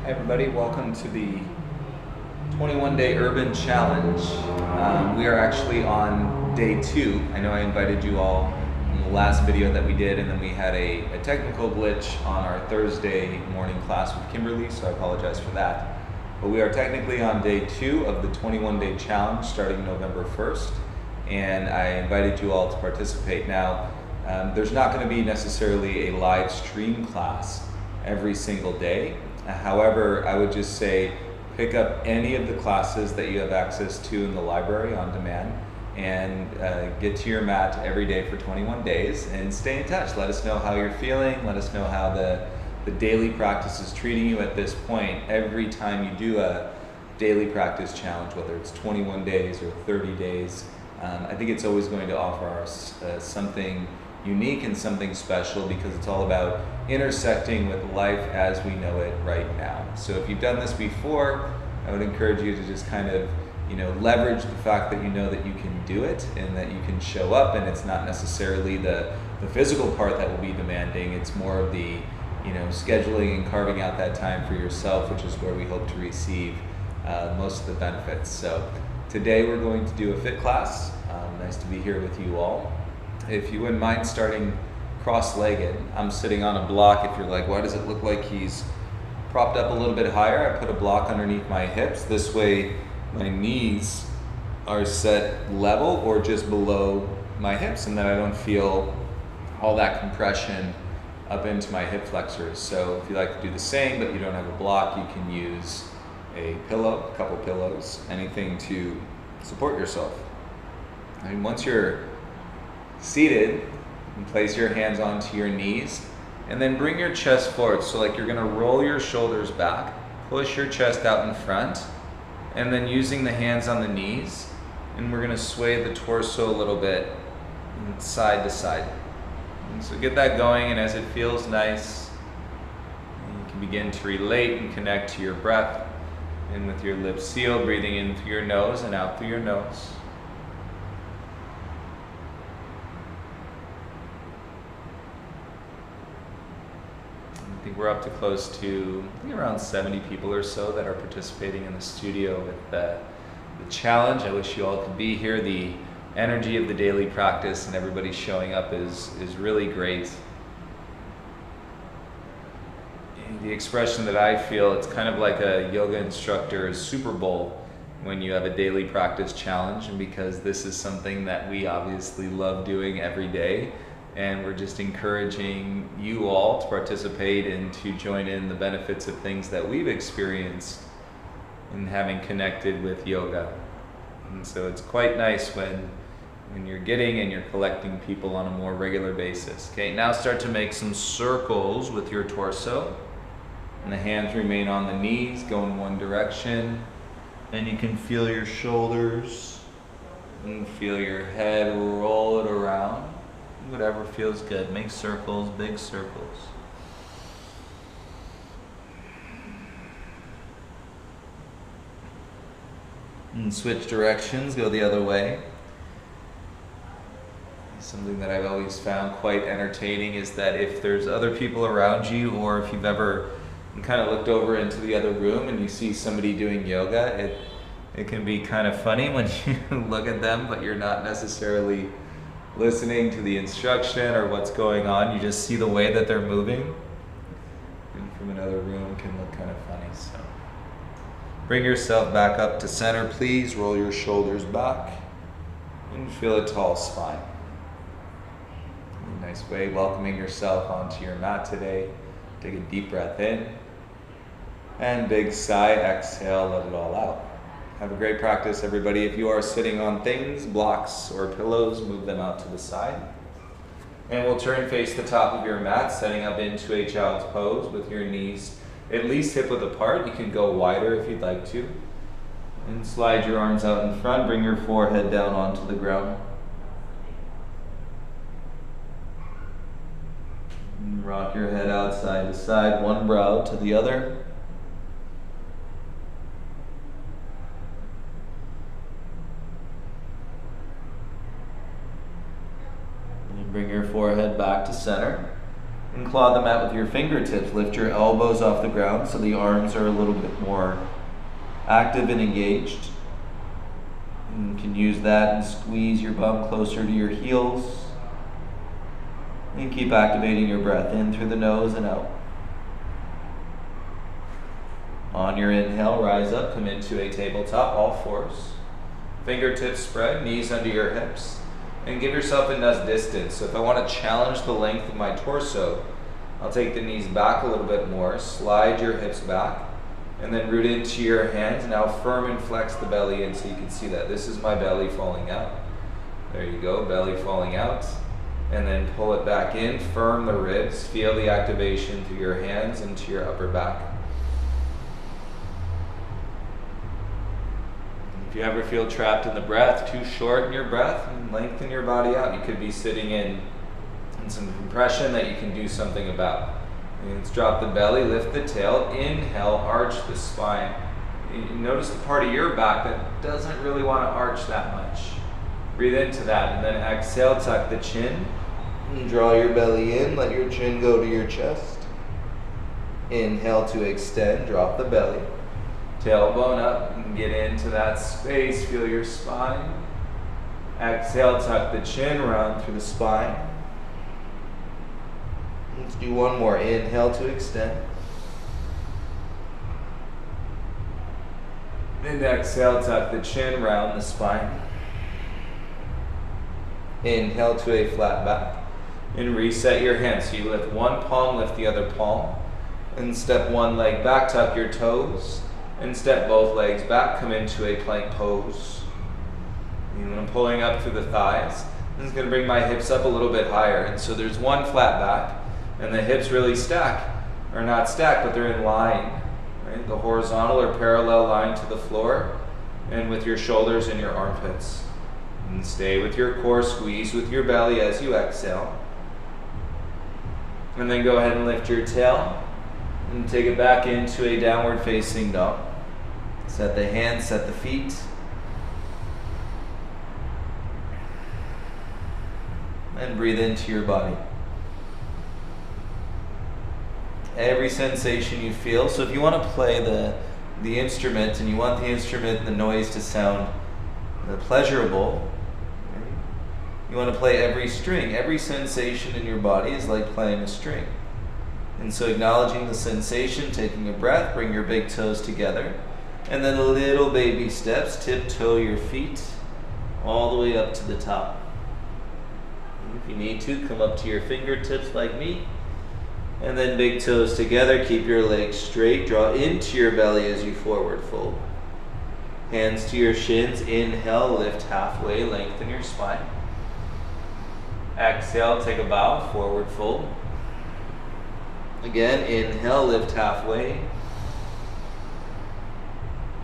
Hi everybody, welcome to the 21-day Urban Challenge. We are actually on day 2. I know I invited you all in the last video that we did, and then we had a technical glitch on our Thursday morning class with Kimberly, so I apologize for that. But we are technically on day 2 of the 21-day challenge starting November 1st, and I invited you all to participate. Now, there's not going to be necessarily a live stream class every single day. However, I would just say pick up any of the classes that you have access to in the library on demand and get to your mat every day for 21 days and stay in touch. Let us know how you're feeling. Let us know how the daily practice is treating you at this point. Every time you do a daily practice challenge, whether it's 21 days or 30 days, I think it's always going to offer us something unique and something special, because it's all about intersecting with life as we know it right now. So if you've done this before, I would encourage you to just kind of, leverage the fact that you know that you can do it and that you can show up, and it's not necessarily the physical part that will be demanding. It's more of the, scheduling and carving out that time for yourself, which is where we hope to receive most of the benefits. So today we're going to do a fit class. Nice to be here with you all. If you wouldn't mind starting cross-legged, I'm sitting on a block. If you're like, why does it look like he's propped up a little bit higher? I put a block underneath my hips. This way my knees are set level or just below my hips, and then I don't feel all that compression up into my hip flexors. So if you like to do the same but you don't have a block, you can use a pillow, a couple pillows, anything to support yourself. And once you're seated, and place your hands onto your knees, and then bring your chest forward. So like you're gonna roll your shoulders back, push your chest out in front, and then using the hands on the knees, and we're gonna sway the torso a little bit side to side. And so get that going, and as it feels nice, you can begin to relate and connect to your breath, in with your lips sealed, breathing in through your nose and out through your nose. I think we're up to close to around 70 people or so that are participating in the studio with the challenge. I wish you all could be here. The energy of the daily practice and everybody showing up is really great. The expression that I feel, it's kind of like a yoga instructor's Super Bowl when you have a daily practice challenge, and because this is something that we obviously love doing every day, and we're just encouraging you all to participate and to join in the benefits of things that we've experienced in having connected with yoga. And so it's quite nice when you're getting and you're collecting people on a more regular basis. Okay, now start to make some circles with your torso, and the hands remain on the knees, go in one direction, and you can feel your shoulders and feel your head roll it around. Whatever feels good. Make circles, big circles. And switch directions, go the other way. Something that I've always found quite entertaining is that if there's other people around you, or if you've ever kind of looked over into the other room and you see somebody doing yoga, it can be kind of funny when you look at them, but you're not necessarily listening to the instruction or what's going on. You just see the way that they're moving, and from another room can look kind of funny. So bring yourself back up to center, please. Roll your shoulders back and feel a tall spine. Nice way, welcoming yourself onto your mat today. Take a deep breath in and big sigh, exhale, let it all out. Have a great practice, everybody. If you are sitting on things, blocks or pillows, move them out to the side. And we'll turn face the top of your mat, setting up into a child's pose with your knees at least hip width apart. You can go wider if you'd like to. And slide your arms out in front, bring your forehead down onto the ground. And rock your head out side to side, one brow to the other. Bring your forehead back to center. And claw the mat with your fingertips. Lift your elbows off the ground so the arms are a little bit more active and engaged. And you can use that and squeeze your bum closer to your heels. And keep activating your breath in through the nose and out. On your inhale, rise up, come into a tabletop, all fours. Fingertips spread, knees under your hips. And give yourself enough distance. So if I want to challenge the length of my torso, I'll take the knees back a little bit more, slide your hips back, and then root into your hands. Now firm and flex the belly in so you can see that. This is my belly falling out. There you go, belly falling out. And then pull it back in, firm the ribs, feel the activation through your hands into your upper back. If you ever feel trapped in the breath, too short in your breath, lengthen your body out. You could be sitting in some compression that you can do something about. And let's drop the belly, lift the tail, inhale, arch the spine. Notice the part of your back that doesn't really want to arch that much. Breathe into that, and then exhale, tuck the chin. And draw your belly in, let your chin go to your chest. Inhale to extend, drop the belly. Tailbone up and get into that space, feel your spine. Exhale, tuck the chin, round through the spine. Let's do one more. Inhale to extend. And exhale, tuck the chin, round the spine. Inhale to a flat back. And reset your hands. So you lift one palm, lift the other palm. And step one leg back, tuck your toes. And step both legs back, come into a plank pose. And I'm pulling up through the thighs. This is going to bring my hips up a little bit higher. And so there's one flat back, and the hips really stack, or not stack, but they're in line. Right? The horizontal or parallel line to the floor, and with your shoulders and your armpits. And stay with your core, squeeze with your belly as you exhale. And then go ahead and lift your tail, and take it back into a downward facing dog. Set the hands, set the feet. And breathe into your body. Every sensation you feel. So if you want to play the instrument and you want the instrument and the noise to sound pleasurable, you want to play every string. Every sensation in your body is like playing a string. And so acknowledging the sensation, taking a breath, bring your big toes together. And then little baby steps, tiptoe your feet all the way up to the top. If you need to, come up to your fingertips like me. And then big toes together, keep your legs straight, draw into your belly as you forward fold. Hands to your shins, inhale, lift halfway, lengthen your spine. Exhale, take a bow, forward fold. Again, inhale, lift halfway.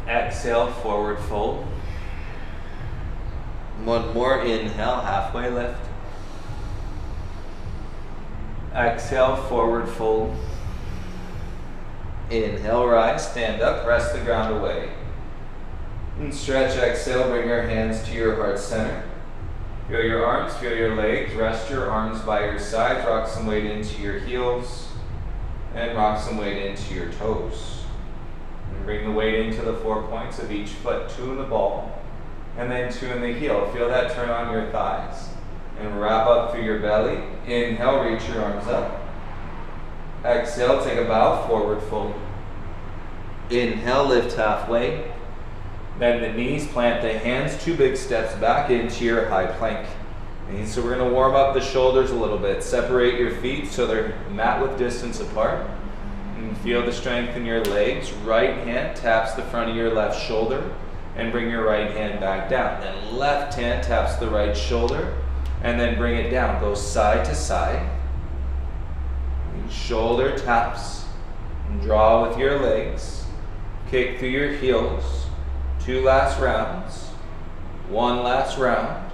Exhale, forward fold. One more, inhale, halfway lift. Exhale, forward fold. Inhale, rise, stand up, rest the ground away. And stretch, exhale, bring your hands to your heart center. Feel your arms, feel your legs, rest your arms by your sides, rock some weight into your heels, and rock some weight into your toes. And bring the weight into the 4 points of each foot, 2 in the ball, and then 2 in the heel. Feel that turn on your thighs. And wrap up through your belly. Inhale, reach your arms up. Exhale, take a bow, forward fold. Inhale, lift halfway. Bend the knees, plant the hands, 2 big steps back into your high plank. And so we're going to warm up the shoulders a little bit. Separate your feet so they're mat width distance apart. And feel the strength in your legs. Right hand taps the front of your left shoulder and bring your right hand back down. Then left hand taps the right shoulder and then bring it down. Go side to side. Shoulder taps. And draw with your legs. Kick through your heels. 2 last rounds. 1 last round.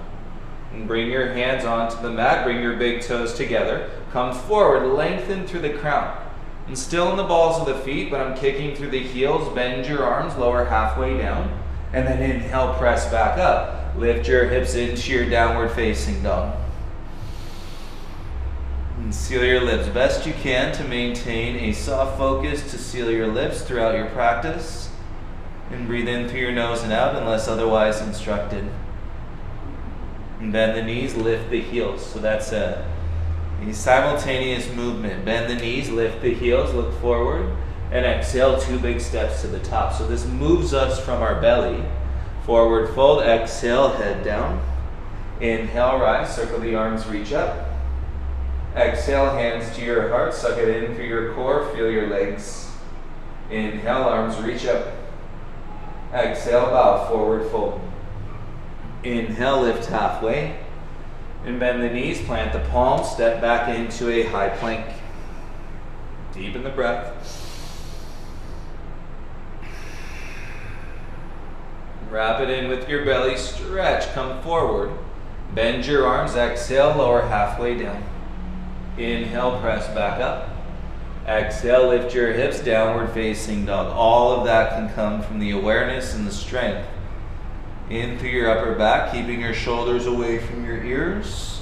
And bring your hands onto the mat. Bring your big toes together. Come forward, lengthen through the crown. And still in the balls of the feet, but I'm kicking through the heels. Bend your arms, lower halfway down. And then inhale, press back up. Lift your hips into your downward facing dog. And seal your lips best you can to maintain a soft focus to seal your lips throughout your practice. And breathe in through your nose and out unless otherwise instructed. And bend the knees, lift the heels. So that's a simultaneous movement. Bend the knees, lift the heels, look forward, and exhale 2 big steps to the top. So this moves us from our belly. Forward fold, exhale, head down. Inhale, rise, circle the arms, reach up. Exhale, hands to your heart, suck it in through your core, feel your legs. Inhale, arms reach up. Exhale, bow, forward fold. Inhale, lift halfway. And bend the knees, plant the palms, step back into a high plank. Deepen the breath. Wrap it in with your belly, stretch, come forward. Bend your arms, exhale, lower halfway down. Inhale, press back up. Exhale, lift your hips, downward facing dog. All of that can come from the awareness and the strength. In through your upper back, keeping your shoulders away from your ears.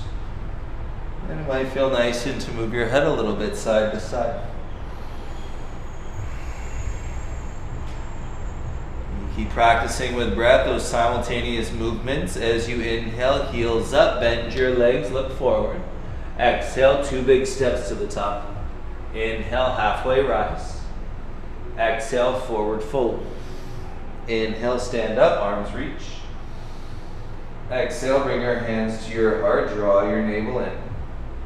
And it might feel nice to move your head a little bit side to side. Keep practicing with breath, those simultaneous movements. As you inhale, heels up, bend your legs, look forward. Exhale, 2 big steps to the top. Inhale, halfway rise. Exhale, forward fold. Inhale, stand up, arms reach. Exhale, bring your hands to your heart, draw your navel in.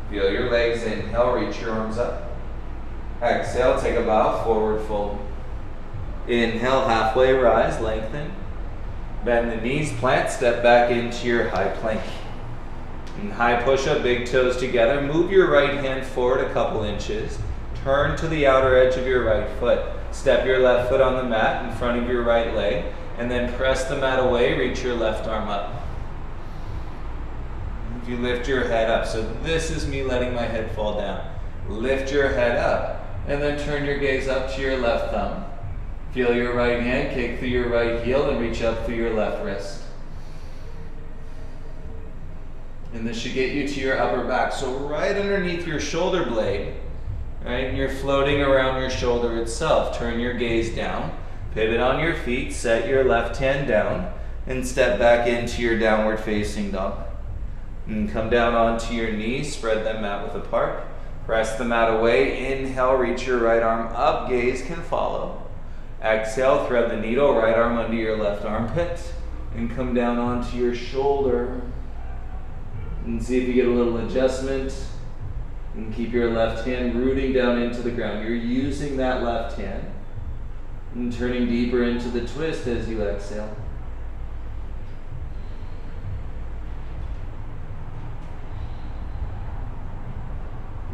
Feel your legs, inhale, reach your arms up. Exhale, take a bow, forward fold. Inhale, halfway rise, lengthen. Bend the knees, plant, step back into your high plank. And high push-up, big toes together. Move your right hand forward a couple inches. Turn to the outer edge of your right foot. Step your left foot on the mat in front of your right leg. And then press the mat away, reach your left arm up. If you lift your head up. So this is me letting my head fall down. Lift your head up. And then turn your gaze up to your left thumb. Feel your right hand, kick through your right heel, and reach up through your left wrist. And this should get you to your upper back. So right underneath your shoulder blade, right, and you're floating around your shoulder itself. Turn your gaze down, pivot on your feet, set your left hand down, and step back into your downward facing dog. And come down onto your knees, spread them out width apart. Press the mat away, inhale, reach your right arm up, gaze can follow. Exhale, thread the needle, right arm under your left armpit, and come down onto your shoulder. And see if you get a little adjustment. And keep your left hand rooting down into the ground. You're using that left hand. And turning deeper into the twist as you exhale.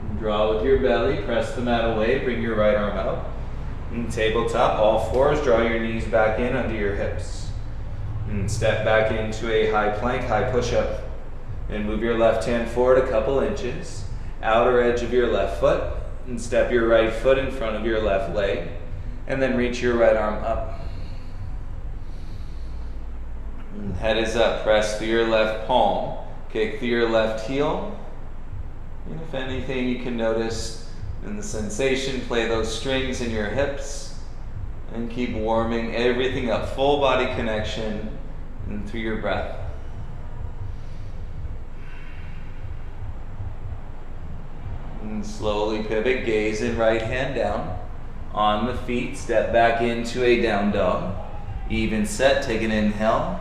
And draw with your belly, press the mat away, bring your right arm out. And tabletop, all fours, draw your knees back in under your hips. And step back into a high plank, high push-up. And move your left hand forward a couple inches. Outer edge of your left foot. And step your right foot in front of your left leg. And then reach your right arm up. And head is up, press through your left palm. Kick through your left heel. And if anything you can notice in the sensation, play those strings in your hips. And keep warming everything up. Full body connection and through your breath. And slowly pivot, gaze in, right hand down. On the feet, step back into a down dog. Even set, take an inhale.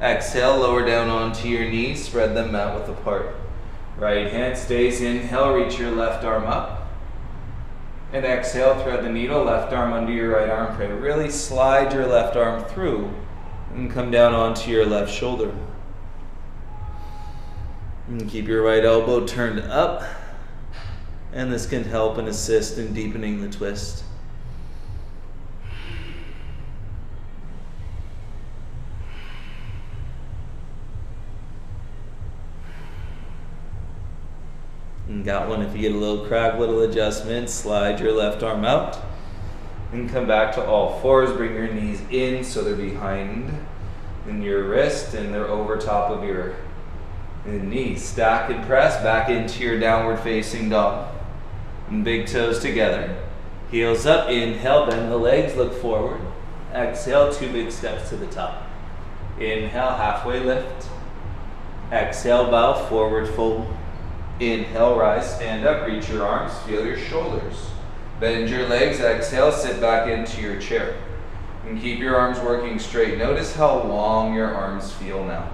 Exhale, lower down onto your knees, spread them out width apart. Right hand stays, inhale, reach your left arm up. And exhale, thread the needle, left arm under your right armpit. Really slide your left arm through and come down onto your left shoulder. And keep your right elbow turned up. And this can help and assist in deepening the twist. And got one. If you get a little crack, little adjustment, slide your left arm out. And come back to all fours. Bring your knees in so they're behind in your wrist and they're over top of your And knees stack and press back into your downward facing dog. And big toes together. Heels up, inhale, bend the legs, look forward. Exhale, 2 big steps to the top. Inhale, halfway lift. Exhale, bow, forward fold. Inhale, rise, stand up, reach your arms, feel your shoulders. Bend your legs, exhale, sit back into your chair. And keep your arms working straight. Notice how long your arms feel now.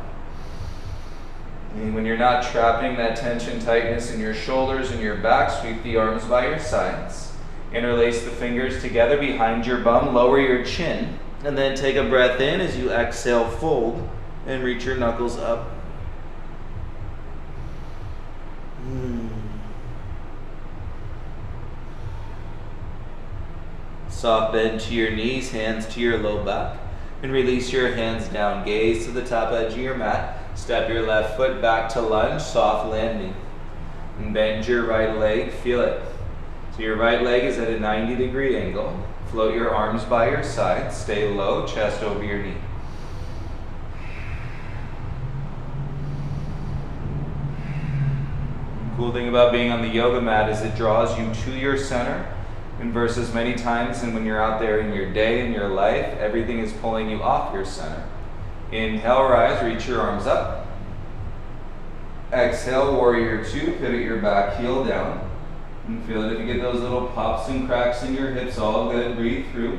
And when you're not trapping that tension, tightness in your shoulders and your back, sweep the arms by your sides. Interlace the fingers together behind your bum, lower your chin, and then take a breath in as you exhale, fold, and reach your knuckles up. Soft bend to your knees, hands to your low back, and release your hands down. Gaze to the top edge of your mat. Step your left foot back to lunge, soft landing. And bend your right leg, feel it. So your right leg is at a 90-degree angle. Float your arms by your side, stay low, chest over your knee. Cool thing about being on the yoga mat is it draws you to your center. And versus many times and when you're out there in your day, in your life, everything is pulling you off your center. Inhale, rise, reach your arms up. Exhale, warrior 2, pivot your back heel down. And feel it if you get those little pops and cracks in your hips, all good, breathe through.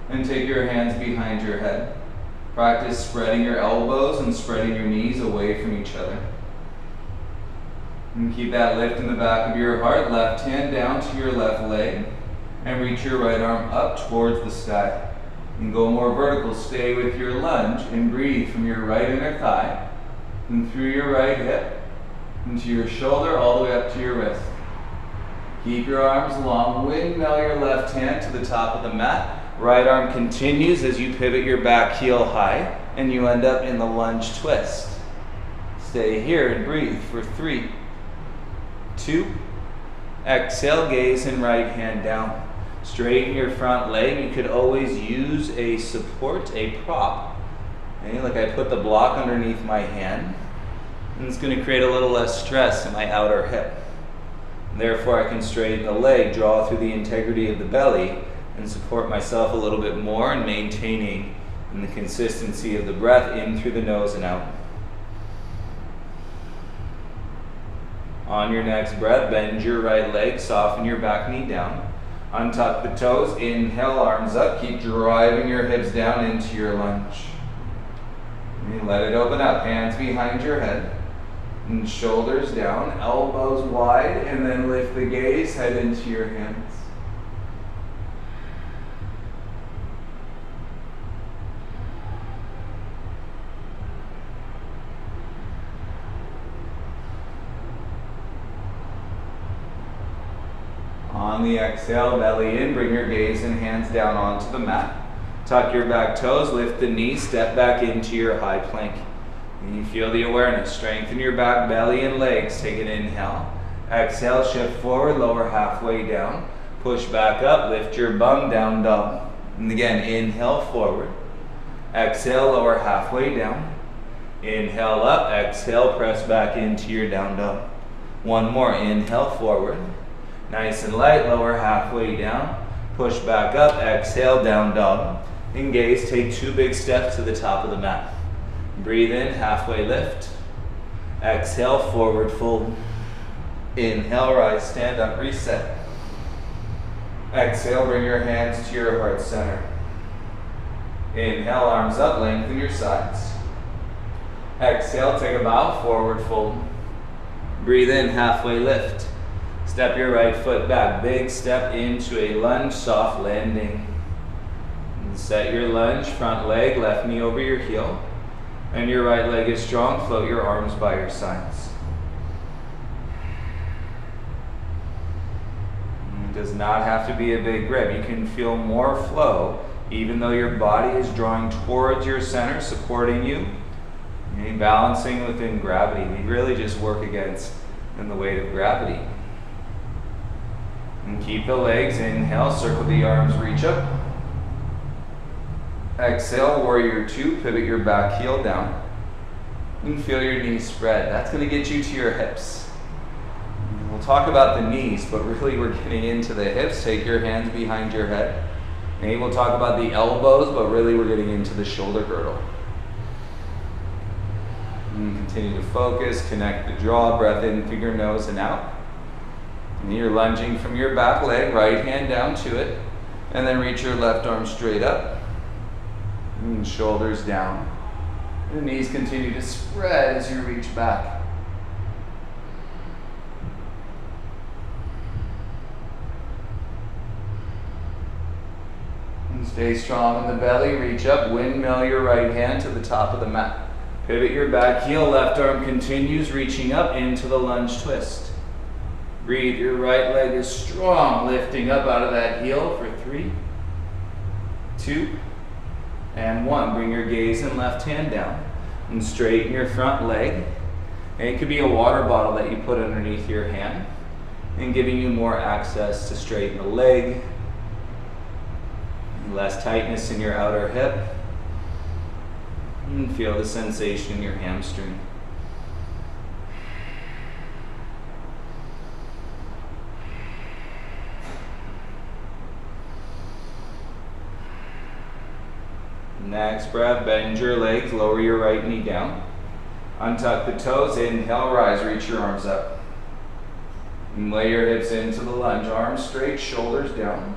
And take your hands behind your head. Practice spreading your elbows and spreading your knees away from each other. And keep that lift in the back of your heart, left hand down to your left leg. And reach your right arm up towards the sky. And go more vertical. Stay with your lunge and breathe from your right inner thigh and through your right hip into your shoulder all the way up to your wrist. Keep your arms long. Windmill your left hand to the top of the mat. Right arm continues as you pivot your back heel high and you end up in the lunge twist. Stay here and breathe for 3, 2, exhale, gaze and right hand down. Straighten your front leg. You could always use a support, a prop. Okay, like I put the block underneath my hand. And it's going to create a little less stress in my outer hip. Therefore, I can straighten the leg, draw through the integrity of the belly, and support myself a little bit more and maintaining the consistency of the breath in through the nose and out. On your next breath, bend your right leg, soften your back knee down. Untuck the toes, inhale, arms up, keep driving your hips down into your lunge. And let it open up, hands behind your head, and shoulders down, elbows wide, and then lift the gaze, head into your hands. On the exhale, belly in, bring your gaze and hands down onto the mat. Tuck your back toes, lift the knees, step back into your high plank. And you feel the awareness. Strengthen your back, belly, and legs. Take an inhale. Exhale, shift forward, lower halfway down. Push back up, lift your bum, down dog. And again, inhale forward. Exhale, lower halfway down. Inhale up, exhale, press back into your down dog. One more, inhale forward. Nice and light, lower halfway down. Push back up, exhale, down dog. And gaze, take 2 big steps to the top of the mat. Breathe in, halfway lift. Exhale, forward fold. Inhale, rise, stand up, reset. Exhale, bring your hands to your heart center. Inhale, arms up, lengthen your sides. Exhale, take a bow, forward fold. Breathe in, halfway lift. Step your right foot back, big step into a lunge, soft landing. And set your lunge, front leg, left knee over your heel. And your right leg is strong, float your arms by your sides. It does not have to be a big grip. You can feel more flow, even though your body is drawing towards your center, supporting you. You're balancing within gravity. We really just work against the weight of gravity. And keep the legs, inhale, circle the arms, reach up. Exhale, warrior 2, pivot your back heel down. And feel your knees spread. That's going to get you to your hips. We'll talk about the knees, but really we're getting into the hips. Take your hands behind your head. Maybe we'll talk about the elbows, but really we're getting into the shoulder girdle. And continue to focus, connect the jaw, breath in through your nose and out. And you're lunging from your back leg, right hand down to it, and then reach your left arm straight up, and shoulders down. The knees continue to spread as you reach back. And stay strong in the belly, reach up, windmill your right hand to the top of the mat. Pivot your back heel, left arm continues reaching up into the lunge twist. Breathe, your right leg is strong, lifting up out of that heel for 3, 2, and 1. Bring your gaze and left hand down and straighten your front leg. And it could be a water bottle that you put underneath your hand and giving you more access to straighten the leg, less tightness in your outer hip, and feel the sensation in your hamstring. Next breath, bend your legs, lower your right knee down. Untuck the toes, inhale, rise, reach your arms up. And lay your hips into the lunge, arms straight, shoulders down.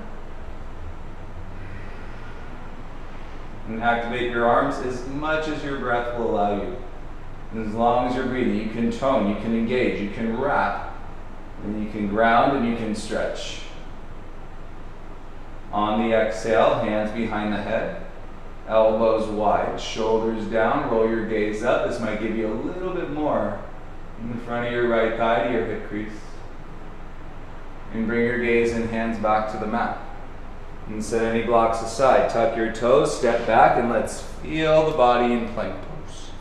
And activate your arms as much as your breath will allow you. And as long as you're breathing, you can tone, you can engage, you can wrap, and you can ground, and you can stretch. On the exhale, hands behind the head. Elbows wide, shoulders down, roll your gaze up. This might give you a little bit more in the front of your right thigh to your hip crease. And bring your gaze and hands back to the mat. And set any blocks aside. Tuck your toes, step back, and let's feel the body in plank pose.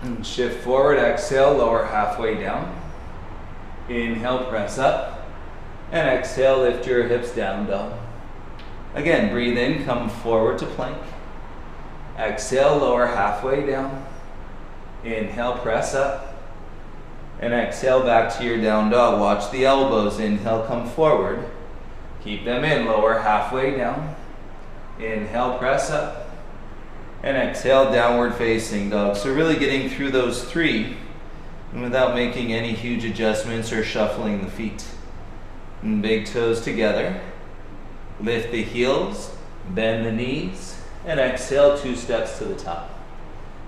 And shift forward, exhale, lower halfway down. Inhale, press up. And exhale, lift your hips down, dog. Again, breathe in, come forward to plank. Exhale, lower halfway down. Inhale, press up. And exhale, back to your down dog. Watch the elbows. Inhale, come forward. Keep them in, lower halfway down. Inhale, press up. And exhale, downward facing dog. So really getting through those 3 and without making any huge adjustments or shuffling the feet. And big toes together. Lift the heels, bend the knees, and exhale, 2 steps to the top.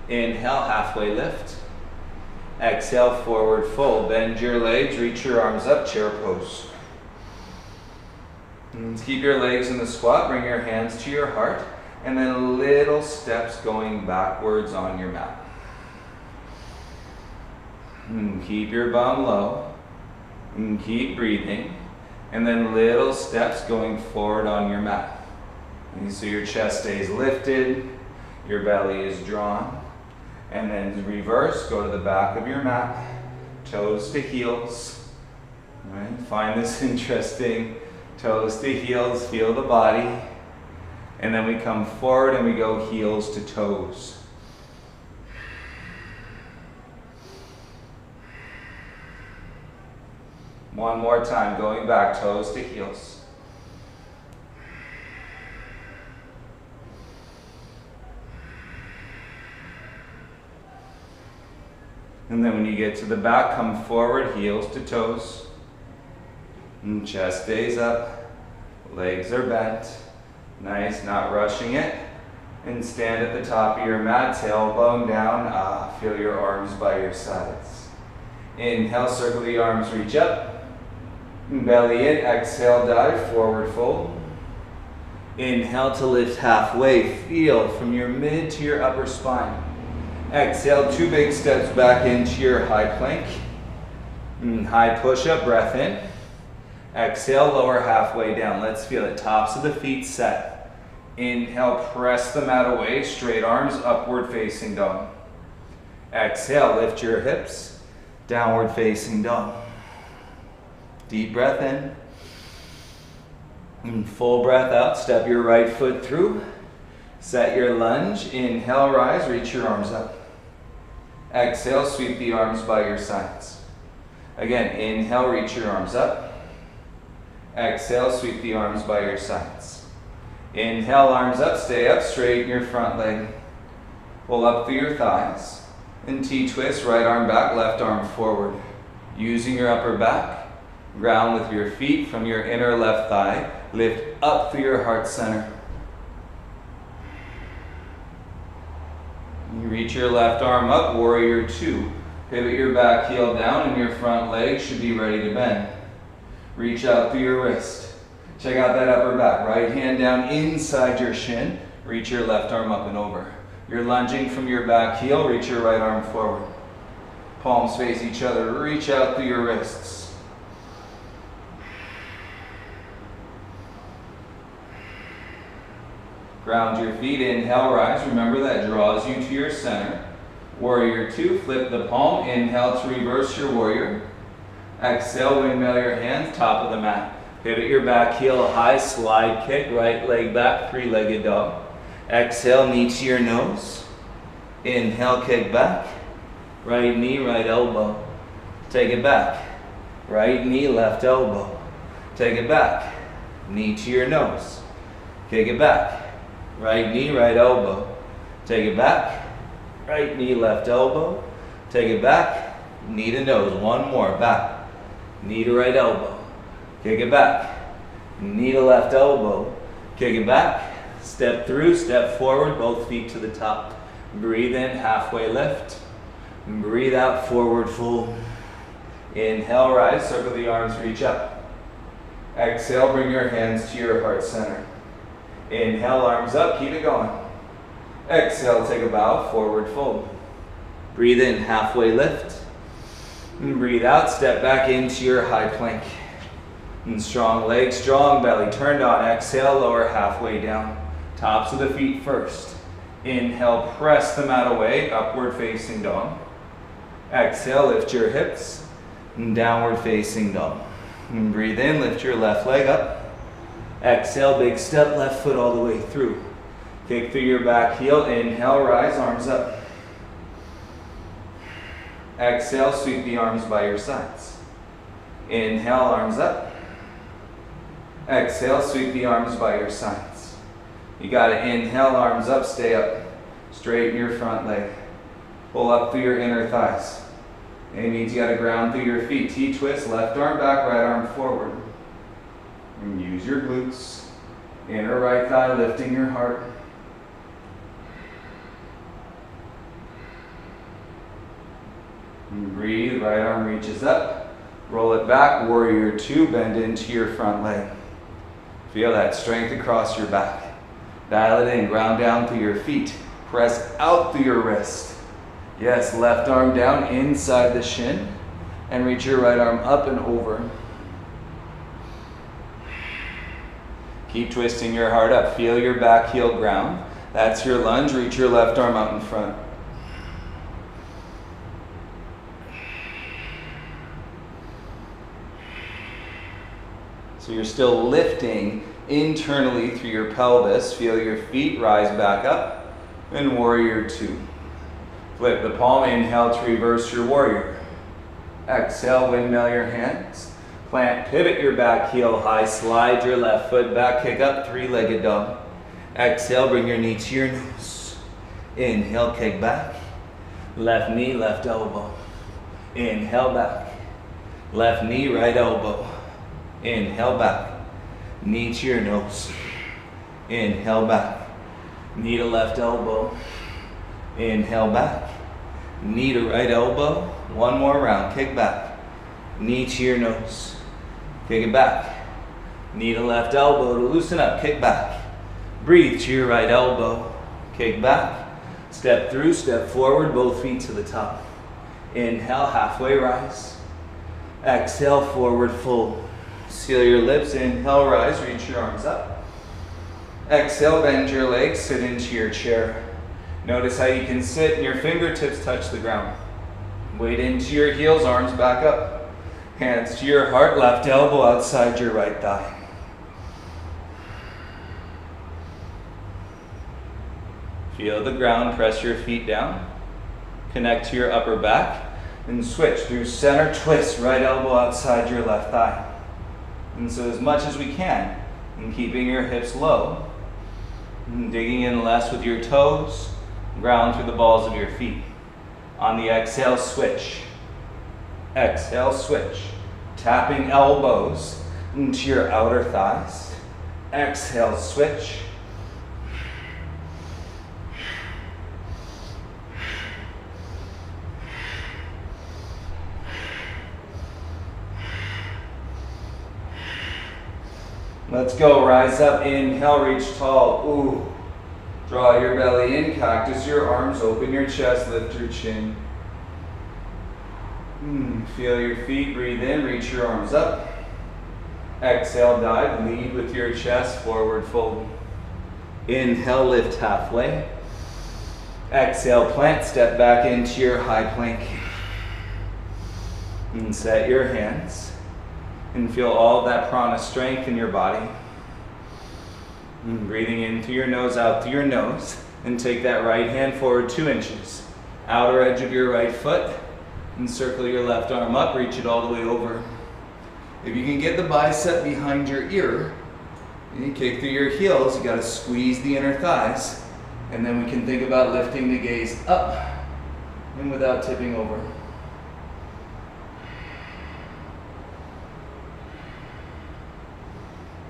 Inhale, halfway lift. Exhale, forward fold. Bend your legs, reach your arms up, chair pose. And keep your legs in the squat, bring your hands to your heart, and then little steps going backwards on your mat. And keep your bum low, and keep breathing. And then little steps going forward on your mat. And so your chest stays lifted, your belly is drawn. And then reverse, go to the back of your mat, toes to heels. All right, find this interesting. Toes to heels, feel the body. And then we come forward and we go heels to toes. One more time, going back, toes to heels. And then when you get to the back, come forward, heels to toes. And chest stays up, legs are bent. Nice, not rushing it. And stand at the top of your mat, tailbone down. Feel your arms by your sides. Inhale, circle the arms, reach up. Belly in, exhale, dive, forward fold. Inhale to lift halfway, feel from your mid to your upper spine. Exhale, 2 big steps back into your high plank. High push-up, breath in. Exhale, lower halfway down. Let's feel it, tops of the feet set. Inhale, press the mat away, straight arms, upward facing dog. Exhale, lift your hips, downward facing dog. Deep breath in. And full breath out, step your right foot through. Set your lunge, inhale, rise, reach your arms up. Exhale, sweep the arms by your sides. Again, inhale, reach your arms up. Exhale, sweep the arms by your sides. Inhale, arms up, stay up, straighten your front leg. Pull up through your thighs. And T-twist, right arm back, left arm forward. Using your upper back, ground with your feet from your inner left thigh. Lift up through your heart center. You reach your left arm up, warrior two. Pivot your back heel down and your front leg should be ready to bend. Reach out through your wrist. Check out that upper back. Right hand down inside your shin. Reach your left arm up and over. You're lunging from your back heel. Reach your right arm forward. Palms face each other. Reach out through your wrists. Ground your feet. Inhale, rise. Remember that draws you to your center. Warrior two. Flip the palm. Inhale to reverse your warrior. Exhale, windmill your hands, top of the mat. Pivot your back heel high, slide kick, right leg back, three-legged dog. Exhale, knee to your nose. Inhale, kick back. Right knee, right elbow. Take it back. Right knee, left elbow. Take it back. Knee to your nose. Kick it back. Right knee, right elbow. Take it back. Right knee, left elbow. Take it back. Knee to nose. One more. Back. Knee to right elbow. Kick it back. Knee to left elbow. Kick it back. Step through, step forward, both feet to the top. Breathe in, halfway lift. Breathe out, forward fold. Inhale, rise, circle the arms, reach up. Exhale, bring your hands to your heart center. Inhale, arms up, keep it going. Exhale, take a bow, forward fold. Breathe in, halfway lift. And breathe out, step back into your high plank. And strong legs, strong belly, turned on. Exhale, lower halfway down. Tops of the feet first. Inhale, press the mat away, upward facing dog. Exhale, lift your hips. And downward facing dog. And breathe in, lift your left leg up. Exhale, big step, left foot all the way through. Kick through your back heel. Inhale, rise, arms up. Exhale, sweep the arms by your sides. Inhale, arms up. Exhale, sweep the arms by your sides. You got to inhale, arms up, stay up. Straighten your front leg. Pull up through your inner thighs. It means you got to ground through your feet. T-twist, left arm back, right arm forward. And use your glutes. Inner right thigh, lifting your heart. And breathe, right arm reaches up. Roll it back, warrior two, bend into your front leg. Feel that strength across your back. Dial it in, ground down through your feet. Press out through your wrist. Yes, left arm down inside the shin. And reach your right arm up and over. Keep twisting your heart up. Feel your back heel ground. That's your lunge. Reach your left arm out in front. So you're still lifting internally through your pelvis. Feel your feet rise back up. And warrior two. Flip the palm. Inhale to reverse your warrior. Exhale, windmill your hands. Plant, pivot your back heel high. Slide your left foot back. Kick up, three-legged dog. Exhale, bring your knee to your nose. Inhale, kick back. Left knee, left elbow. Inhale, back. Left knee, right elbow. Inhale, back. Knee to your nose. Inhale, back. Knee to left elbow. Inhale, back. Knee to right elbow. One more round. Kick back. Knee to your nose. Kick it back. Knee to left elbow to loosen up. Kick back. Breathe to your right elbow. Kick back. Step through, step forward, both feet to the top. Inhale, halfway rise. Exhale, forward fold. Seal your lips. Inhale, rise. Reach your arms up. Exhale, bend your legs. Sit into your chair. Notice how you can sit and your fingertips touch the ground. Weight into your heels, arms back up. Hands to your heart, left elbow outside your right thigh. Feel the ground, press your feet down. Connect to your upper back and switch through center twist, right elbow outside your left thigh. And so as much as we can, and keeping your hips low, and digging in less with your toes, ground through the balls of your feet. On the exhale, switch. Exhale, switch. Tapping elbows into your outer thighs. Exhale, switch. Let's go, rise up, inhale, reach tall, ooh. Draw your belly in, cactus your arms, open your chest, lift your chin. Feel your feet, breathe in, reach your arms up. Exhale, dive, lead with your chest, forward fold. Inhale, lift halfway. Exhale, plant, step back into your high plank. And set your hands. And feel all of that prana strength in your body. And breathing in through your nose, out through your nose. And take that right hand forward 2 inches. Outer edge of your right foot. And circle your left arm up, reach it all the way over. If you can get the bicep behind your ear, and you kick through your heels, you gotta squeeze the inner thighs. And then we can think about lifting the gaze up and without tipping over.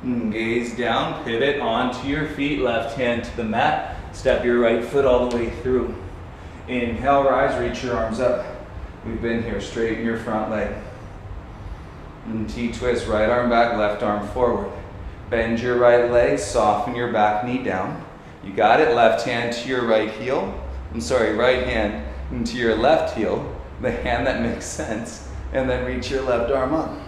And gaze down, pivot onto your feet, left hand to the mat. Step your right foot all the way through. Inhale, rise, reach your arms up. We've been here, straighten your front leg. And T-twist, right arm back, left arm forward. Bend your right leg, soften your back knee down. You got it, left hand to your right heel. Right hand into your left heel, the hand that makes sense. And then reach your left arm up.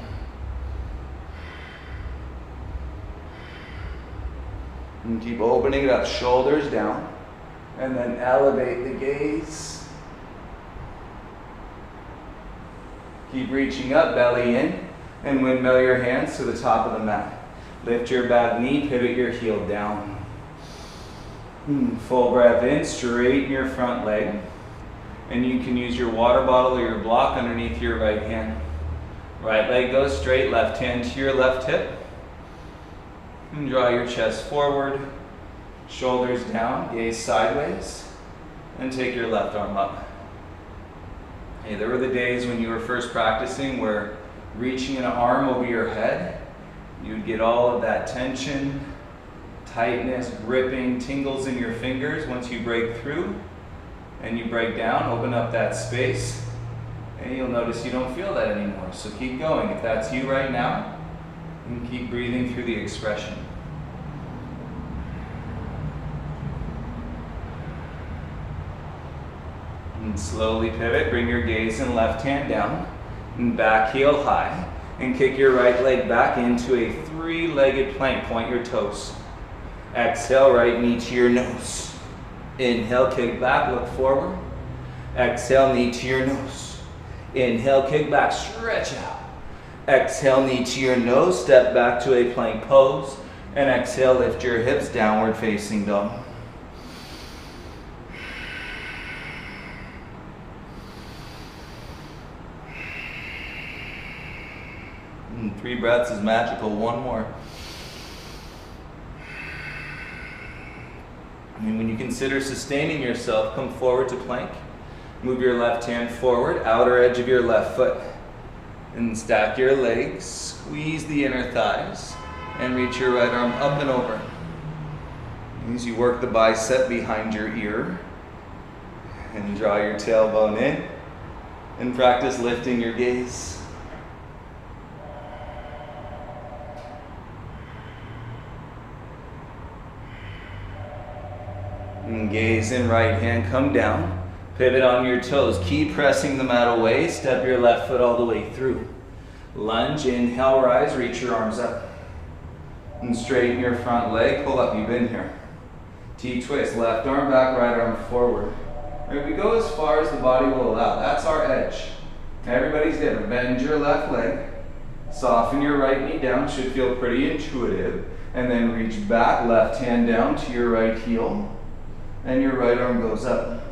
And keep opening it up, shoulders down. And then elevate the gaze. Keep reaching up, belly in. And windmill your hands to the top of the mat. Lift your back knee, pivot your heel down. Full breath in, straighten your front leg. And you can use your water bottle or your block underneath your right hand. Right leg goes straight, left hand to your left hip. And draw your chest forward, shoulders down, gaze sideways, and take your left arm up. Hey, there were the days when you were first practicing where reaching an arm over your head, you'd get all of that tension, tightness, gripping, tingles in your fingers. Once you break through and you break down, open up that space, and you'll notice you don't feel that anymore. So keep going. If that's you right now, and keep breathing through the expression. And slowly pivot, bring your gaze and left hand down, and back heel high, and kick your right leg back into a 3-legged plank, point your toes. Exhale, right knee to your nose. Inhale, kick back, look forward. Exhale, knee to your nose. Inhale, kick back, stretch out. Exhale, knee to your nose, step back to a plank pose, and exhale, lift your hips, downward facing dog. And 3 breaths is magical, 1 more. And when you consider sustaining yourself, come forward to plank. Move your left hand forward, outer edge of your left foot. And stack your legs, squeeze the inner thighs, and reach your right arm up and over. As you work the bicep behind your ear, and draw your tailbone in, and practice lifting your gaze. And gaze in, right hand, come down. Pivot on your toes, keep pressing the mat away, step your left foot all the way through. Lunge, inhale, rise, reach your arms up. And straighten your front leg, pull up, you've been here. T-twist, left arm back, right arm forward. If we go as far as the body will allow, that's our edge. Everybody's different. Bend your left leg, soften your right knee down, should feel pretty intuitive. And then reach back, left hand down to your right heel, and your right arm goes up.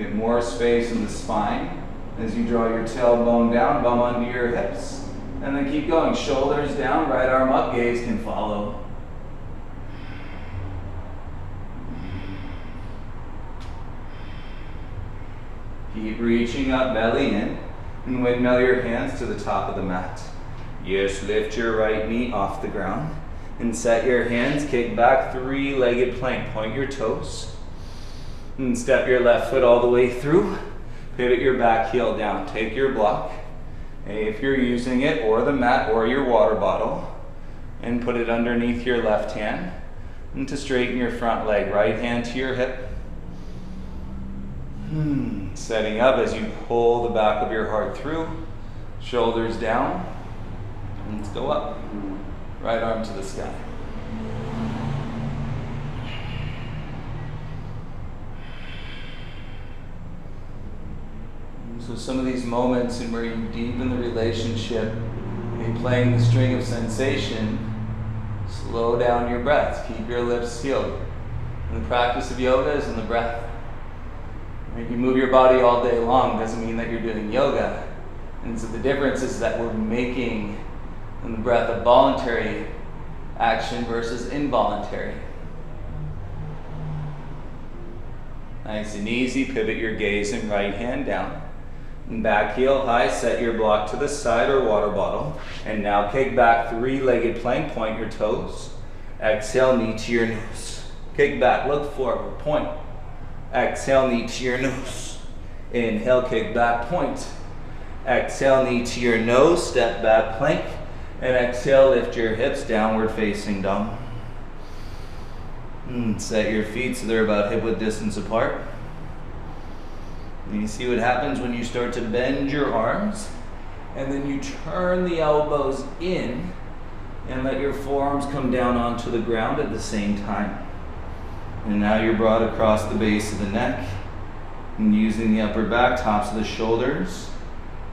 Get more space in the spine as you draw your tailbone down, bum under your hips. And then keep going. Shoulders down, right arm up, gaze can follow. Keep reaching up, belly in, and windmill your hands to the top of the mat. Yes, lift your right knee off the ground and set your hands, kick back, three-legged plank. Point your toes and step your left foot all the way through. Pivot your back heel down. Take your block, if you're using it, or the mat, or your water bottle, and put it underneath your left hand and to straighten your front leg. Right hand to your hip. Setting up as you pull the back of your heart through, shoulders down, and let's go up. Right arm to the sky. So some of these moments in where you deepen the relationship, you're playing the string of sensation, slow down your breath, keep your lips sealed. And the practice of yoga is in the breath. You move your body all day long, doesn't mean that you're doing yoga. And so the difference is that we're making in the breath a voluntary action versus involuntary. Nice and easy, pivot your gaze and right hand down. And back heel high, set your block to the side or water bottle. And now kick back, three-legged plank, point your toes. Exhale, knee to your nose. Kick back, look forward, point. Exhale, knee to your nose. Inhale, kick back, point. Exhale, knee to your nose, step back, plank. And exhale, lift your hips, downward facing dog. Set your feet so they're about hip width distance apart. And you see what happens when you start to bend your arms, and then you turn the elbows in and let your forearms come down onto the ground at the same time. And now you're brought across the base of the neck and using the upper back, tops of the shoulders,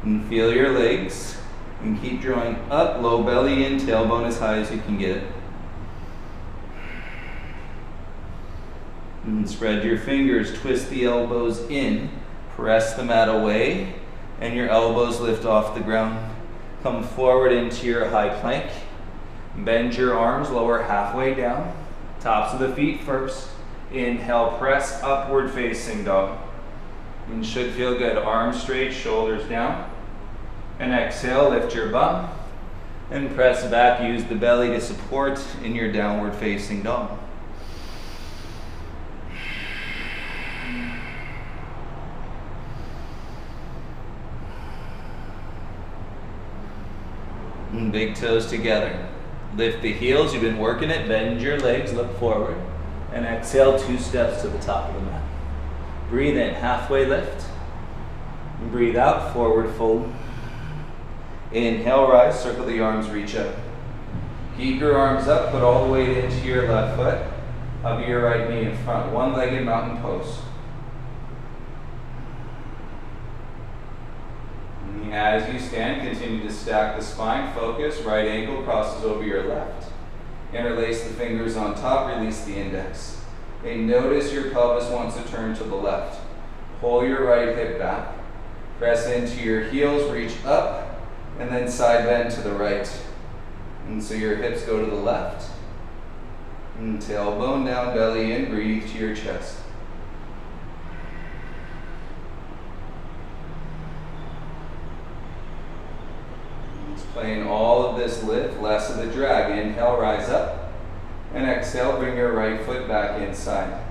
and feel your legs and keep drawing up, low belly in, tailbone as high as you can get it. And spread your fingers, twist the elbows in, press the mat away, and your elbows lift off the ground. Come forward into your high plank. Bend your arms, lower halfway down. Tops of the feet first. Inhale, press upward facing dog. And should feel good. Arms straight, shoulders down. And exhale, lift your bum. And press back, use the belly to support in your downward facing dog. And big toes together. Lift the heels, you've been working it. Bend your legs, look forward. And exhale, 2 steps to the top of the mat. Breathe in, halfway lift. And breathe out, forward fold. Inhale, rise, circle the arms, reach up. Keep your arms up, put all the weight into your left foot. Hug your right knee in front, one-legged mountain pose. And as you stand, continue to stack the spine, focus, right ankle crosses over your left. Interlace the fingers on top, release the index. And notice your pelvis wants to turn to the left. Pull your right hip back. Press into your heels, reach up, and then side bend to the right. And so your hips go to the left. And tailbone down, belly in, breathe to your chest. Playing all of this lift, less of the drag. Inhale, rise up. And exhale, bring your right foot back inside.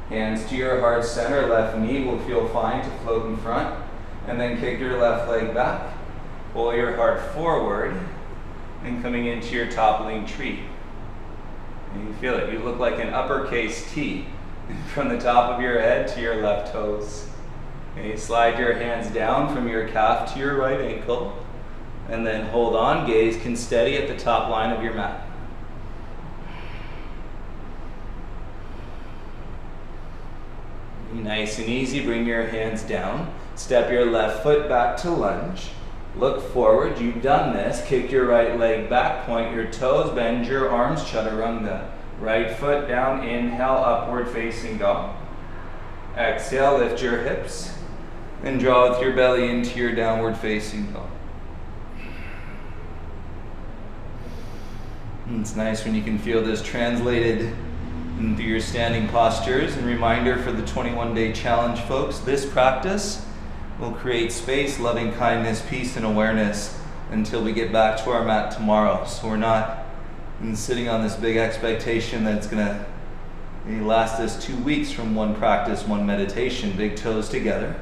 Hands to your heart center, left knee will feel fine to float in front. And then kick your left leg back. Pull your heart forward. And coming into your toppling tree. And you feel it, you look like an uppercase T. From the top of your head to your left toes. And you slide your hands down from your calf to your right ankle. And then hold on, gaze can steady at the top line of your mat. Nice and easy, bring your hands down. Step your left foot back to lunge. Look forward, you've done this. Kick your right leg back, point your toes, bend your arms, chaturanga. Right foot down, inhale, upward facing dog. Exhale, lift your hips and draw with your belly into your downward facing dog. And it's nice when you can feel this translated into your standing postures. And reminder for the 21-day challenge, folks, this practice will create space, loving kindness, peace, and awareness until we get back to our mat tomorrow. So we're not sitting on this big expectation that it's going to last us 2 weeks from one practice, one meditation. Big toes together.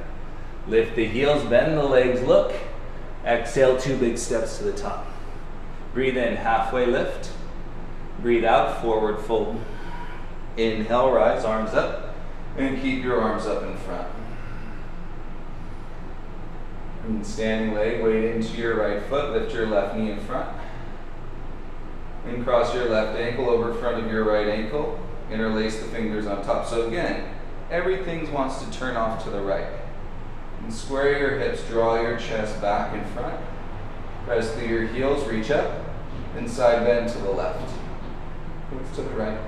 Lift the heels, bend the legs, look. Exhale, 2 big steps to the top. Breathe in, halfway lift. Breathe out, forward fold. Inhale, rise, arms up. And keep your arms up in front. And standing leg, weight into your right foot. Lift your left knee in front. And cross your left ankle over front of your right ankle. Interlace the fingers on top. So again, everything wants to turn off to the right. And square your hips, draw your chest back in front. Press through your heels, reach up, and side bend to the left. Move to the right.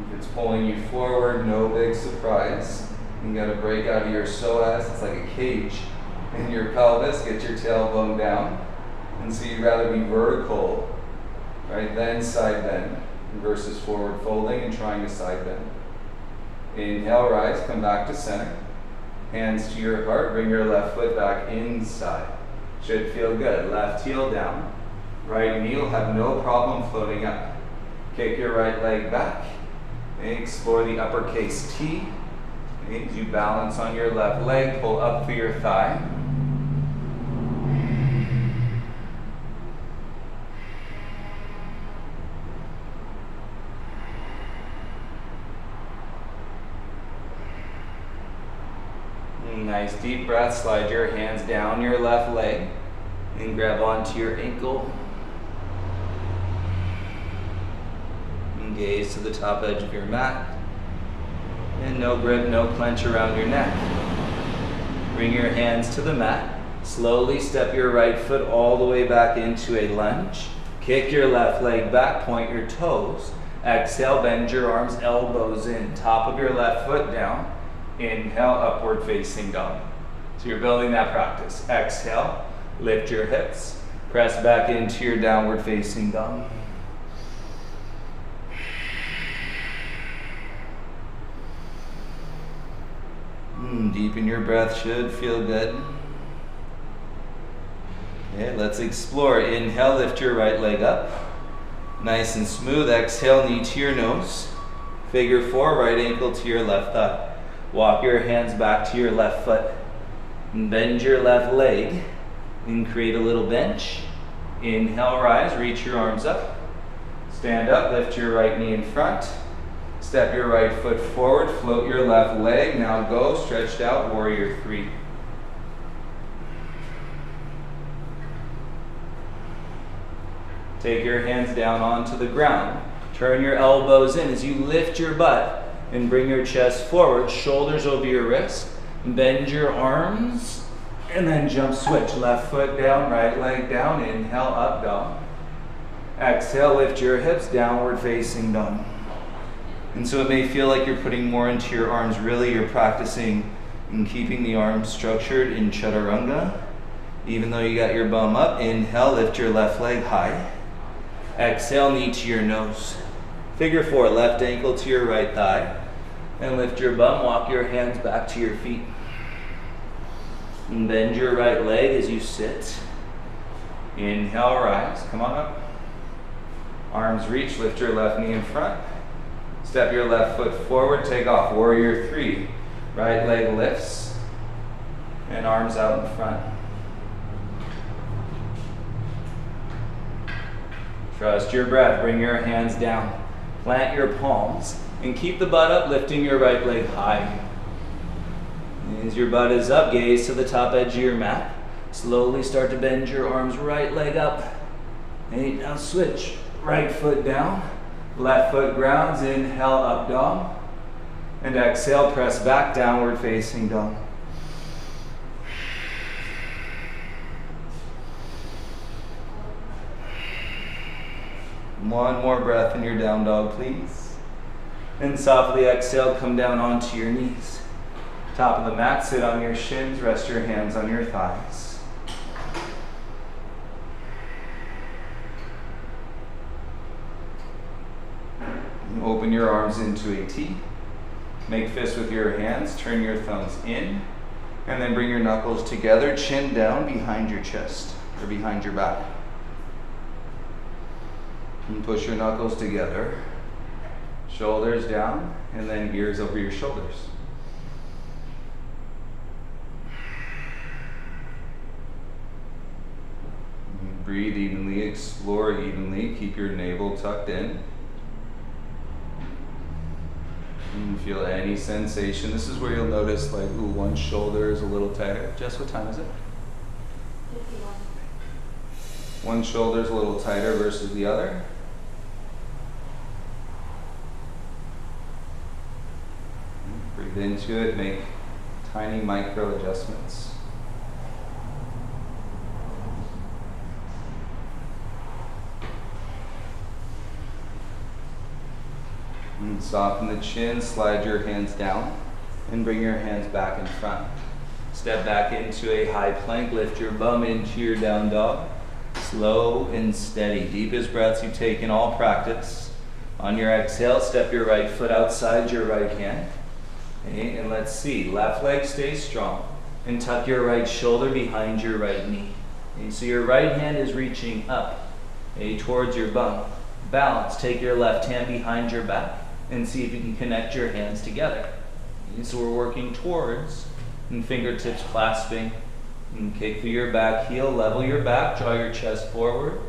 If it's pulling you forward, no big surprise. You gotta break out of your psoas, it's like a cage. In your pelvis, get your tailbone down. And so you'd rather be vertical, right? Then side bend versus forward folding and trying to side bend. Inhale, rise, come back to center. Hands to your heart, bring your left foot back inside. Should feel good. Left heel down. Right knee will have no problem floating up. Kick your right leg back. Explore the uppercase T. As you balance on your left leg, pull up through your thigh. Nice deep breath. Slide your hands down your left leg and grab onto your ankle. And gaze to the top edge of your mat. And no grip, no clench around your neck. Bring your hands to the mat. Slowly step your right foot all the way back into a lunge. Kick your left leg back, point your toes. Exhale, bend your arms, elbows in. Top of your left foot down. Inhale, upward facing dog. So you're building that practice. Exhale, lift your hips. Press back into your downward facing dog. Deepen your breath, should feel good. Okay, let's explore. Inhale, lift your right leg up. Nice and smooth. Exhale, knee to your nose. Figure 4, right ankle to your left thigh. Walk your hands back to your left foot. And bend your left leg and create a little bench. Inhale, rise, reach your arms up. Stand up, lift your right knee in front. Step your right foot forward, float your left leg. Now go, stretched out, warrior 3. Take your hands down onto the ground. Turn your elbows in as you lift your butt and bring your chest forward, shoulders over your wrist. Bend your arms and then jump switch. Left foot down, right leg down. Inhale, up dog. Exhale, lift your hips, downward facing dog. And so it may feel like you're putting more into your arms. Really, you're practicing and keeping the arms structured in chaturanga. Even though you got your bum up, inhale, lift your left leg high. Exhale, knee to your nose. Figure 4, left ankle to your right thigh. And lift your bum, walk your hands back to your feet. And bend your right leg as you sit. Inhale, rise, come on up. Arms reach, lift your left knee in front. Step your left foot forward, take off, warrior 3. Right leg lifts. And arms out in front. Trust your breath, bring your hands down. Plant your palms and keep the butt up, lifting your right leg high. As your butt is up, gaze to the top edge of your mat. Slowly start to bend your arms, right leg up. And now switch, right foot down, left foot grounds, inhale, up dog. And exhale, press back, downward facing dog. One more breath in your down dog, please. And softly exhale, come down onto your knees. Top of the mat, sit on your shins, rest your hands on your thighs. Open your arms into a T. Make fists with your hands, turn your thumbs in, and then bring your knuckles together, chin down behind your chest, or behind your back. And push your knuckles together, shoulders down, and then ears over your shoulders. Breathe evenly, explore evenly, keep your navel tucked in. And feel any sensation. This is where you'll notice like, ooh, one shoulder is a little tighter. Jess, what time is it? 51. One shoulder is a little tighter versus the other. Breathe into it, make tiny micro adjustments. And soften the chin, slide your hands down, and bring your hands back in front. Step back into a high plank, lift your bum into your down dog. Slow and steady. Deepest breaths you take in all practice. On your exhale, step your right foot outside your right hand. Okay, and let's see, left leg stays strong. And tuck your right shoulder behind your right knee. Okay, so your right hand is reaching up, okay, towards your bum. Balance, take your left hand behind your back and see if you can connect your hands together. Okay, so we're working towards and fingertips clasping. And kick through your back heel, level your back, draw your chest forward.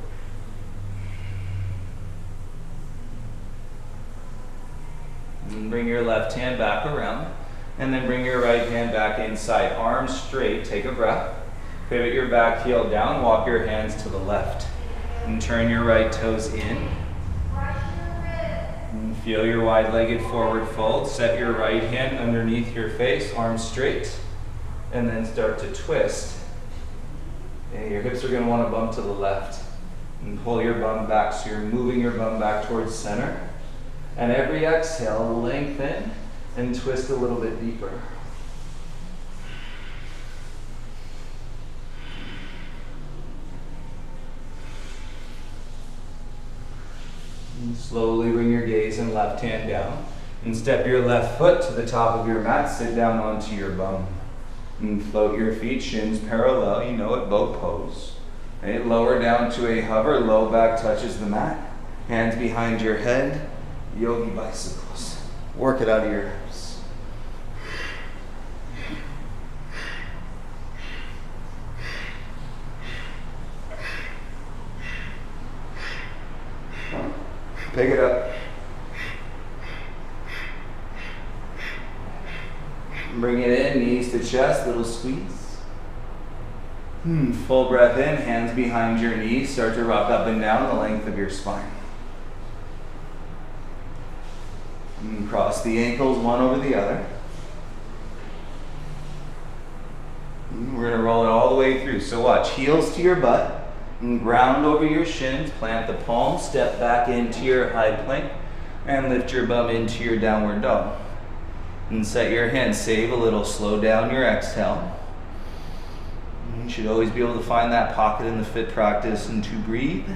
And bring your left hand back around. And then bring your right hand back inside. Arms straight, take a breath. Pivot your back heel down, walk your hands to the left. And turn your right toes in. And feel your wide-legged forward fold. Set your right hand underneath your face, arms straight. And then start to twist. And your hips are going to want to bump to the left. And pull your bum back, so you're moving your bum back towards center. And every exhale, lengthen and twist a little bit deeper. And slowly bring your gaze and left hand down. And step your left foot to the top of your mat, sit down onto your bum. And float your feet, shins parallel, you know it, boat pose. Okay, lower down to a hover, low back touches the mat. Hands behind your head, yogi bicycles. Work it out of your hips. Pick it up. Bring it in, knees to chest, little squeeze. Full breath in, hands behind your knees. Start to rock up and down the length of your spine. And cross the ankles one over the other. And we're going to roll it all the way through. So watch, heels to your butt. And ground over your shins, plant the palms, step back into your high plank, and lift your bum into your downward dog. And set your hands, save a little, slow down your exhale. You should always be able to find that pocket in the fit practice and to breathe,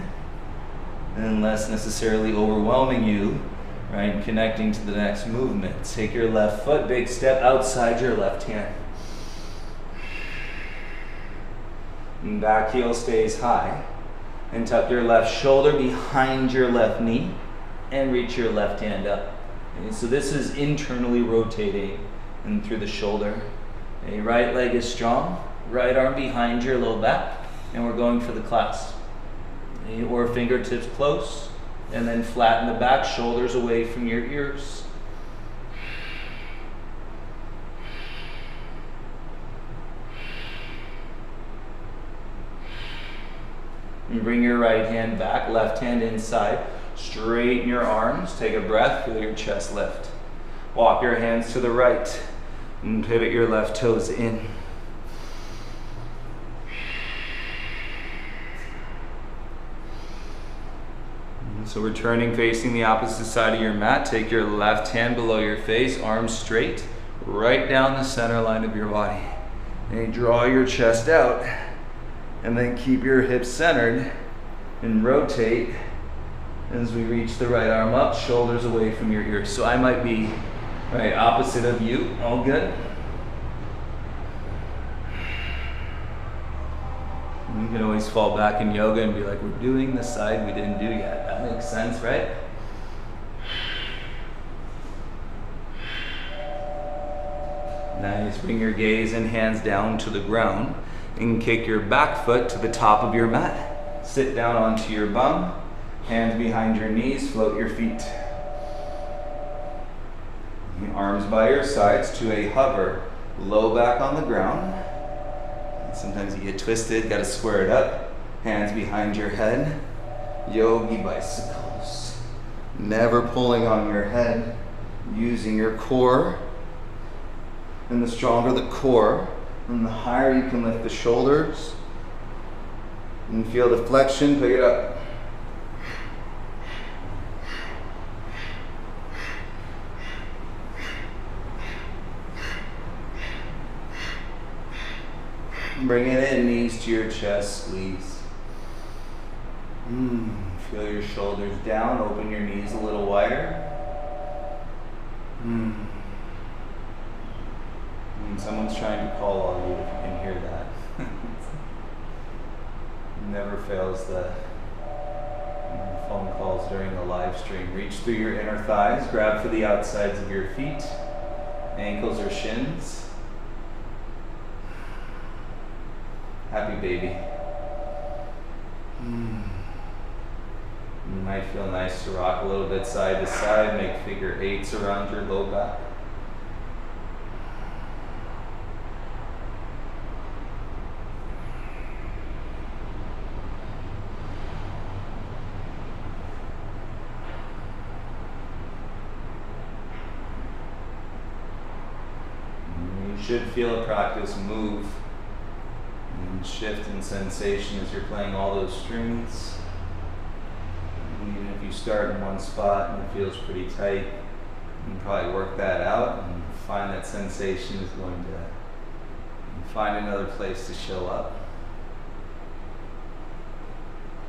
unless necessarily overwhelming you, right, and connecting to the next movement. Take your left foot, big step outside your left hand. And back heel stays high. And tuck your left shoulder behind your left knee and reach your left hand up. Okay, so this is internally rotating and through the shoulder. Okay, right leg is strong, right arm behind your low back, and we're going for the clasp. Okay, or fingertips close, and then flatten the back, shoulders away from your ears. And bring your right hand back, left hand inside. Straighten your arms, take a breath, feel your chest lift. Walk your hands to the right and pivot your left toes in. So we're turning facing the opposite side of your mat. Take your left hand below your face, arms straight, right down the center line of your body. And you draw your chest out, and then keep your hips centered and rotate as we reach the right arm up, shoulders away from your ears. So I might be right opposite of you. All good? You can always fall back in yoga and be like, we're doing the side we didn't do yet. That makes sense, right? Nice. Bring your gaze and hands down to the ground and kick your back foot to the top of your mat. Sit down onto your bum, hands behind your knees, float your feet. Arms by your sides to a hover, low back on the ground. Sometimes you get twisted, gotta square it up. Hands behind your head. Yogi bicycles. Never pulling on your head, using your core. And the stronger the core, and the higher you can lift the shoulders. And feel the flexion, pick it up. Bring it in, knees to your chest, squeeze. Feel your shoulders down, open your knees a little wider. Someone's trying to call on you if you can hear that. Never fails the phone calls during the live stream. Reach through your inner thighs, grab for the outsides of your feet, ankles or shins. Happy baby. You might feel nice to rock a little bit side to side, make figure eights around your low back. You should feel a practice move and shift in sensation as you're playing all those strings. Even if you start in one spot and it feels pretty tight, you can probably work that out and find that sensation is going to find another place to show up.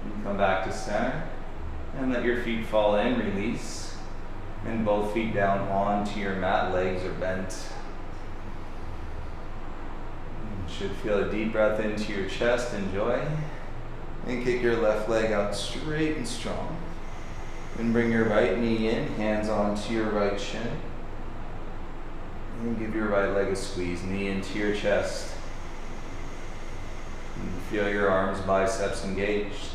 You can come back to center and let your feet fall in, release, and both feet down onto your mat, legs are bent. You should feel a deep breath into your chest, enjoy. And kick your left leg out straight and strong. And bring your right knee in, hands onto your right shin. And give your right leg a squeeze, knee into your chest. And feel your arms, biceps engaged.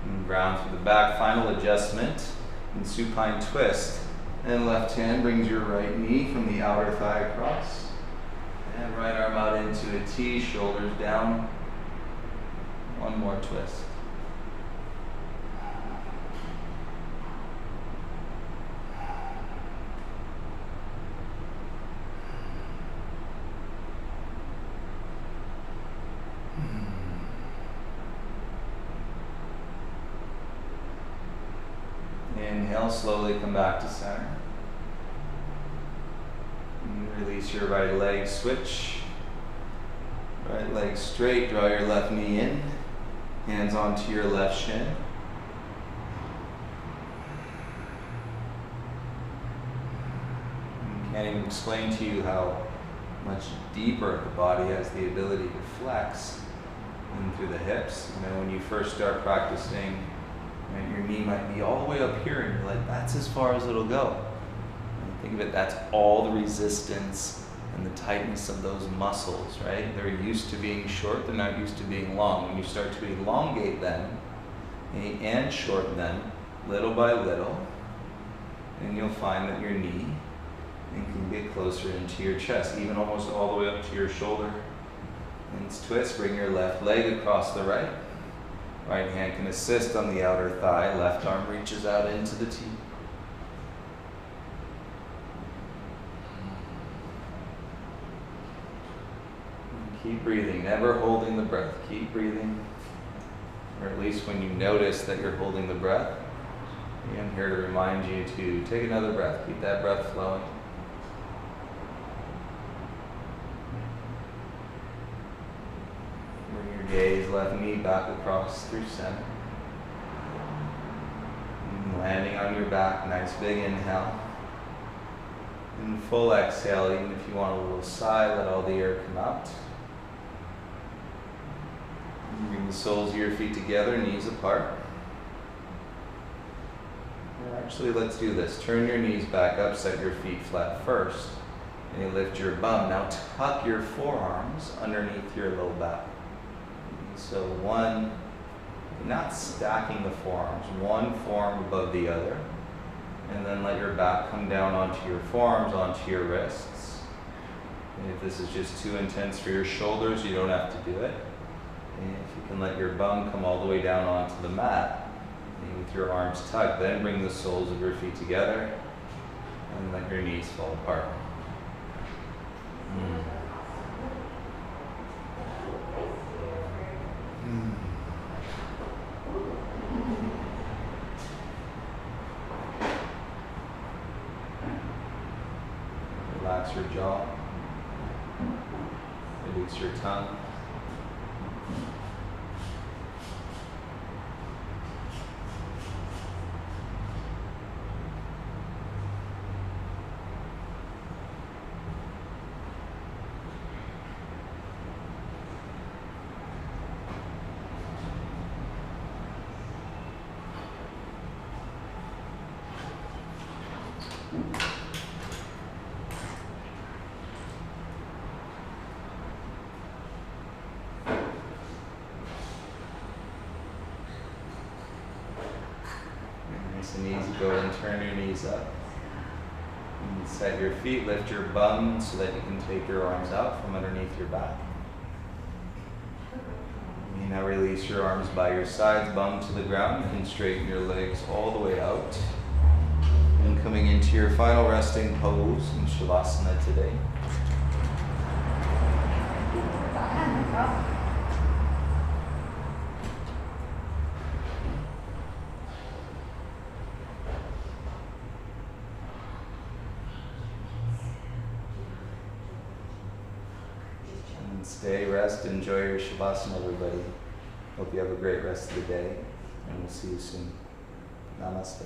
And ground through the back, final adjustment. And supine twist. And left hand brings your right knee from the outer thigh across. And right arm out into a T, shoulders down. One more twist. Inhale, slowly come back to center. And release your right leg, switch. Right leg straight, draw your left knee in. Hands onto your left shin. I can't even explain to you how much deeper the body has the ability to flex in through the hips. You know, when you first start practicing, and your knee might be all the way up here, and you're like, that's as far as it'll go. And think of it, that's all the resistance and the tightness of those muscles, right? They're used to being short, they're not used to being long. When you start to elongate them and shorten them little by little, then you'll find that your knee can get closer into your chest, even almost all the way up to your shoulder. And twist, bring your left leg across the right. Right hand can assist on the outer thigh, left arm reaches out into the T. Keep breathing, never holding the breath. Keep breathing. or at least when you notice that you're holding the breath, I'm here to remind you to take another breath. Keep that breath flowing. Bring your gaze, left knee back across through center. And landing on your back, nice big inhale. And full exhale, even if you want a little sigh, let all the air come out. Bring the soles of your feet together, knees apart. Actually, let's do this. Turn your knees back up, set your feet flat first, and you lift your bum. Now tuck your forearms underneath your low back. So one, not stacking the forearms, one forearm above the other, and then let your back come down onto your forearms, onto your wrists. And if this is just too intense for your shoulders, you don't have to do it. And if you can let your bum come all the way down onto the mat, with your arms tucked, then bring the soles of your feet together and let your knees fall apart. Relax your jaw, release your tongue. Nice and easy, go and turn your knees up. And set your feet, lift your bum so that you can take your arms out from underneath your back. And now release your arms by your sides, bum to the ground. You can straighten your legs all the way out. And coming into your final resting pose in Shavasana today. And stay, rest, enjoy your Shavasana, everybody. Hope you have a great rest of the day, and we'll see you soon. Namaste.